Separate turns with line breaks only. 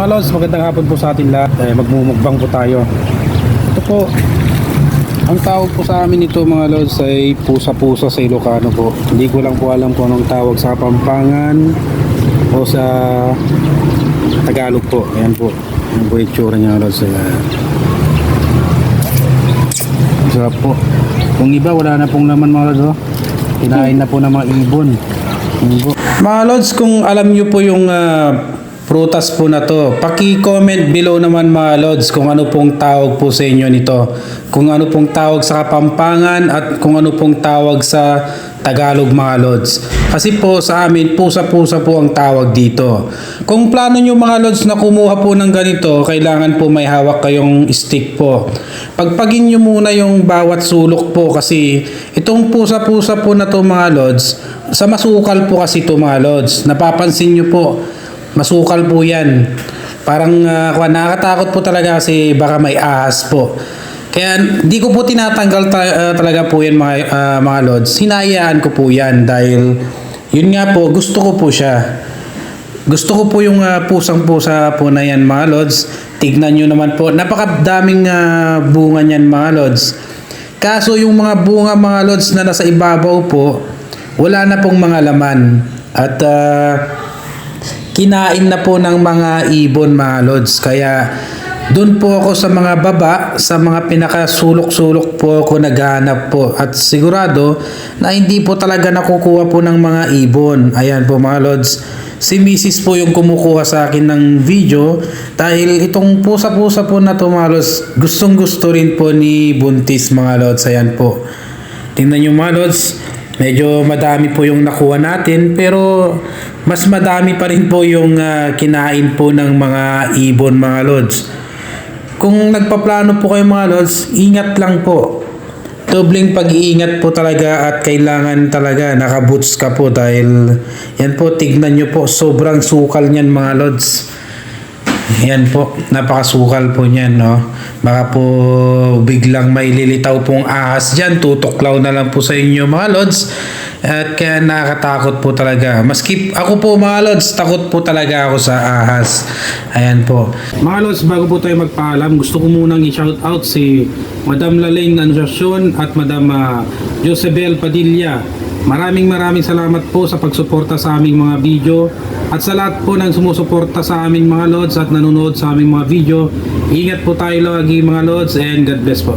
Mga lods, magandang hapon po sa atin lahat. Magmumukbang po tayo. Ito po, ang tawag po sa amin ito mga lods ay pusa-pusa sa Ilocano po. Hindi ko lang po alam kung anong tawag sa Kapampangan o sa Tagalog po. Ayan po, yung po yung tsura niya lods. Sarap po. Kung iba wala na pong laman mga lods, oh. Kinain na po ng mga ibon. Mga lods, kung alam nyo po yung prutas po na to, paki-comment below naman mga lods kung ano pong tawag po sa inyo nito. Kung ano pong tawag sa Kapampangan at kung ano pong tawag sa Tagalog mga lods. Kasi po sa amin, pusa-pusa po ang tawag dito. Kung plano nyo mga lods na kumuha po ng ganito, kailangan po may hawak kayong stick po. Pagpagin nyo muna yung bawat sulok po kasi itong pusa-pusa po na to mga lods, sa masukal po kasi ito mga lods. Napapansin nyo po, masukal po yan. Parang nakakatakot po talaga kasi baka may ahas po. Kaya hindi ko po tinatanggal talaga po yan mga lods. Hinayaan ko po yan dahil yun nga po, gusto ko po siya. Gusto ko po yung pusang-pusa po na yan mga lods. Tignan nyo naman po, napakadaming bunga niyan mga lods. Kaso yung mga bunga mga lods na nasa ibabaw po, wala na pong mga laman. At kinain na po ng mga ibon mga lods. Kaya doon po ako sa mga baba, sa mga pinakasulok-sulok po ako naghahanap po. At sigurado na hindi po talaga nakukuha po ng mga ibon. Ayan po mga lods. Si Mrs. po yung kumukuha sa akin ng video dahil itong pusa-pusa po na to mga lods, gustong-gusto rin po ni Buntis mga lods. Ayan po. Tingnan nyo mga lods. Medyo madami po yung nakuha natin pero mas madami pa rin po yung kinain po ng mga ibon mga lods. Kung nagpaplano po kayo mga lods, ingat lang po. Dobleng pag-iingat po talaga at kailangan talaga nakaboots ka po dahil yan po, tignan nyo po, sobrang sukal niyan mga lods. Yan po, napakasukal po niyan, no? Baka po biglang may lilitaw pong ahas dyan, tutuklaw na lang po sa inyo mga lods. At kaya nakakatakot po talaga. Maski ako po mga lods, takot po talaga ako sa ahas. Ayan po. Mga lods, bago po tayo magpaalam, gusto ko munang i-shout out si Madam Laleng Anunciacion at Madam Josebel Padilla. Maraming salamat po sa pagsuporta sa aming mga video at sa lahat po ng sumusuporta sa aming mga lods at nanonood sa aming mga video. Ingat po tayo lagi mga lods and God bless po.